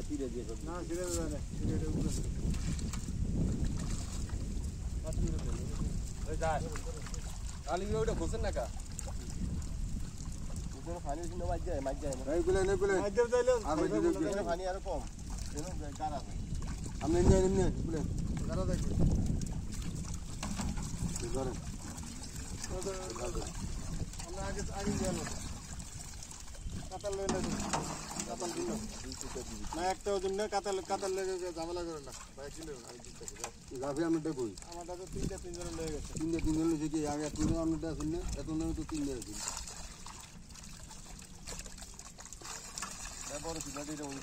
তীরে দিয়ে না তীরে যায় না তীরে উপরে এই যায় আলি ওটা ঘোষেন না কা ওখানে পানি কিন্তু মাছ যায় এইগুলো মাইদের যাইলে আর ওখানে পানি আরো কম এর গাড়া আমি এমনি বলে গাড়া দেখি ধরেন আমরা আগে গেল কাতাল লইলে কাতাল দিল না একটা ওজন না কাতাল লেগে ঝামেলা করে না ভাই কিলো গাভি আমি দেখুই আমারটা তো তিনজন লেগে গেছে তিনজন লেগে কি আগে তিনজন আমরা শুনলে এত নয় তো তিনজন আছে বড় সিনারিটা ওই